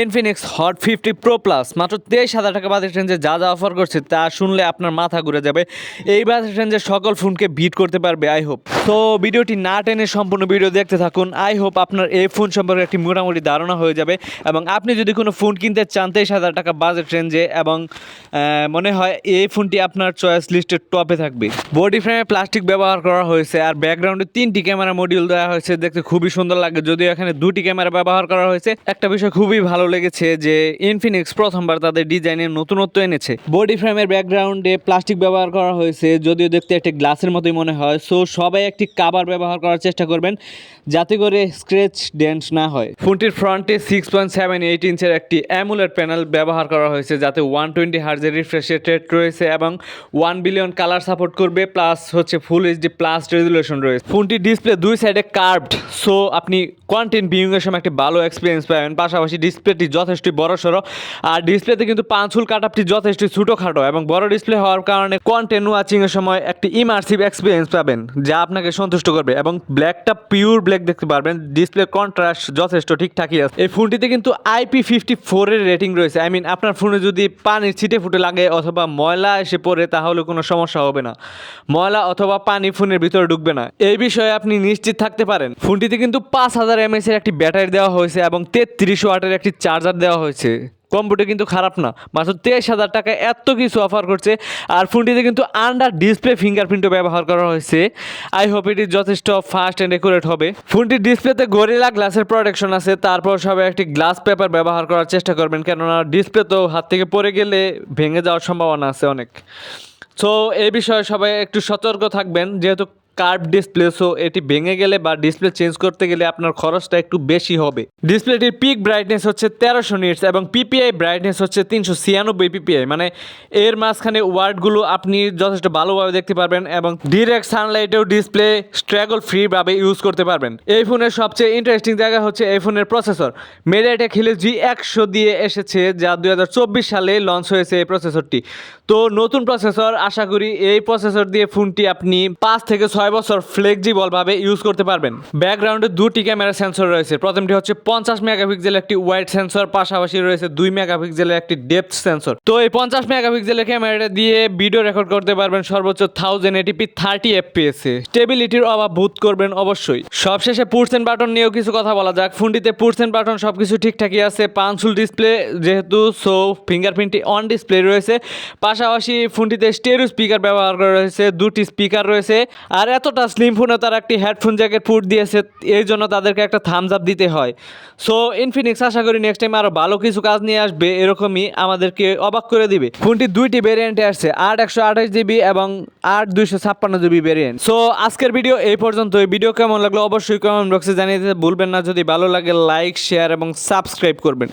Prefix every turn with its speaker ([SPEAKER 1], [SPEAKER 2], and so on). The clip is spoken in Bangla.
[SPEAKER 1] ইনফিনিক্স হট 50 প্রো প্লাস মাত্র 23,000 টাকা বাজেট রেঞ্জে যা যা অফার করছে তা শুনলে আপনার মাথা ঘুরে যাবে। এই বাজেট রেঞ্জে সকল ফোনকে বিট করতে পারবে আই হোপ। তো ভিডিওটি না টেনে সম্পূর্ণ ভিডিও দেখতে থাকুন। আই হোপ আপনার এই ফোন সম্পর্কে একটি মোটামুটি ধারণা হয়ে যাবে এবং আপনি যদি কোনো ফোন কিনতে চান 23,000 টাকা বাজেট রেঞ্জে এবং মনে হয় এই ফোনটি আপনার চয়েস লিস্টের টপে থাকবে। বডি ফ্রেমে প্লাস্টিক ব্যবহার করা হয়েছে আর ব্যাকগ্রাউন্ডে 3টি ক্যামেরা মডিউল দেওয়া হয়েছে, দেখতে খুবই সুন্দর লাগে। যদিও এখানে 2টি ক্যামেরা ব্যবহার করা হয়েছে, একটা বিষয় খুবই ভালো লেগেছে যে ইনফিনিক্স প্রথমবার তাদের ডিজাইনে নতুনত্ব এনেছে। বডি ফ্রেমের ব্যাকগ্রাউন্ডে প্লাস্টিক ব্যবহার করা হয়েছে, যদিও দেখতে একটি গ্লাসের মতোই মনে হয়। সো সবাই একটি কাভার ব্যবহার করার চেষ্টা করবেন যাতে করে স্ক্র্যাচ ডেন্ট না হয়। ফোনটির ফ্রন্টে 6.78 ইঞ্চের একটি অ্যামুলেট প্যানেল ব্যবহার করা হয়েছে যাতে 120 হার্জের রিফ্রেশ রেট রয়েছে এবং 1 বিলিয়ন কালার সাপোর্ট করবে, প্লাস হচ্ছে ফুল এইচডি প্লাস রেজুলেশন রয়েছে। ফোনটির ডিসপ্লে দুই সাইডে কার্ভড, সো আপনি কন্টেন্ট ভিউইংয়ের সময় একটি ভালো এক্সপিরিয়েন্স পাবেন। পাশাপাশি ডিসপ্লেটি যথেষ্ট বড়সড়, আর ডিসপ্লেতে কিন্তু পাঁচুল কাটআপটি যথেষ্ট ছোটোখাটো এবং বড় ডিসপ্লে হওয়ার কারণে কন্টেন্ট ওয়াচিংয়ের সময় একটি ইমার্সিভ এক্সপিরিয়েন্স পাবেন যা আপনাকে সন্তুষ্ট করবে। এবং ব্ল্যাকটা পিওর ব্ল্যাক দেখতে পারবেন, ডিসপ্লে কন্ট্রাস্ট যথেষ্ট ঠিকঠাকই আছে। এই ফোনটিতে কিন্তু IP54 এর রেটিং রয়েছে। আই মিন আপনার ফোনে যদি পানির ছিটে ফুটে লাগে অথবা ময়লা এসে পড়ে তাহলে কোনো সমস্যা হবে না, ময়লা অথবা পানি ফোনের ভিতরে ঢুকবে না, এই বিষয়ে আপনি নিশ্চিত থাকতে পারেন। ফোনটিতে কিন্তু 5000 mAh এর একটি ব্যাটারি দেওয়া হয়েছে এবং 33 ওয়াটের একটি চার্জার দেওয়া হয়েছে। কম্পিউটার কিন্তু খারাপ না, মাত্র 23,000 টাকায় এত কিছু অফার করছে। আর ফোনটিতে কিন্তু আন্ডার ডিসপ্লে ফিঙ্গারপ্রিন্টও ব্যবহার করা হয়েছে। আই হোপ এটি যথেষ্ট ফাস্ট অ্যান্ড একুরেট হবে। ফোনটির ডিসপ্লেতে গরিলা গ্লাসের প্রোটেকশন আছে, তারপর সবাই একটি গ্লাস পেপার ব্যবহার করার চেষ্টা করবেন, কেননা ডিসপ্লে তো হাত থেকে পড়ে গেলে ভেঙে যাওয়ার সম্ভাবনা আছে অনেক। সো এই বিষয়ে সবাই একটু সতর্ক থাকবেন, যেহেতু কার্ভ ডিসপ্লে, সো এটি ভেঙে গেলে বা ডিসপ্লে চেঞ্জ করতে গেলে আপনার খরচটা একটু বেশি হবে। ডিসপ্লেটির পিক ব্রাইটনেস হচ্ছে 1300 নিটস এবং পিপিআই ব্রাইটনেস হচ্ছে 396 পিপিআই, মানে এর মাঝখানে ওয়ার্ডগুলো আপনি যথেষ্ট ভালোভাবে দেখতে পারবেন এবং ডিরেক্ট সানলাইটেও ডিসপ্লে স্ট্রাগল ফ্রিভাবে ইউজ করতে পারবেন। এই ফোনের সবচেয়ে ইন্টারেস্টিং জায়গা হচ্ছে এই ফোনের প্রসেসর। মিডিয়াটেক হিলিও G100 দিয়ে এসেছে, যা 2024 সালে লঞ্চ হয়েছে এই প্রসেসরটি। তো নতুন প্রসেসর, আশা করি এই প্রসেসর দিয়ে ফোনটি আপনি 5 থেকে 6 বছর ফ্লেক্সিবল ভাবে ইউজ করতে পারবেন। ব্যাকগ্রাউন্ডে 2টি ক্যামেরা সেন্সর রয়েছে। প্রথমটি হচ্ছে 50 মেগাপিক্সেলের একটি ওয়াইড সেন্সর, পাশাপাশি রয়েছে 2 মেগাপিক্সেলের একটি ডেপথ সেন্সর। তো এই 50 মেগাপিক্সেলের ক্যামেরাটা দিয়ে ভিডিও রেকর্ড করতে পারবেন সর্বোচ্চ 1080p 30 fps এ। স্টেবিলিটির অভাব বোধ করবেন অবশ্যই। সবশেষে পুশ এন্ড বাটন নিয়েও কিছু কথা বলা যাক। ফোনটিতে পুশ এন্ড বাটন সবকিছু ঠিকঠাকই আছে, পাঁচুল ডিসপ্লে যেহেতু, সো ফিঙ্গারপ্রিন্টটি অন ডিসপ্লে রয়েছে। পাশাপাশি ফোনটিতে স্টেরিও স্পিকার ব্যবহার করা রয়েছে, 2টি স্পিকার রয়েছে। আর এতটা স্লিম ফোনে তারা একটি হেডফোন জ্যাকেট পুট দিয়েছে, এই জন্য তাদেরকে একটা থামস আপ দিতে হয়। সো ইনফিনিক্স আশা করি নেক্সট টাইম আরও ভালো কিছু কাজ নিয়ে আসবে, এরকমই আমাদেরকে অবাক করে দিবে। ফোনটি 2টি ভেরিয়েন্টে আসছে, 8/128GB এবং 8/256GB ভেরিয়েন্ট। সো আজকের ভিডিও এই পর্যন্ত। এই ভিডিও কেমন লাগলো অবশ্যই কমেন্ট বক্সে জানিয়ে দিতে ভুলবেন না। যদি ভালো লাগে লাইক, শেয়ার এবং সাবস্ক্রাইব করবেন।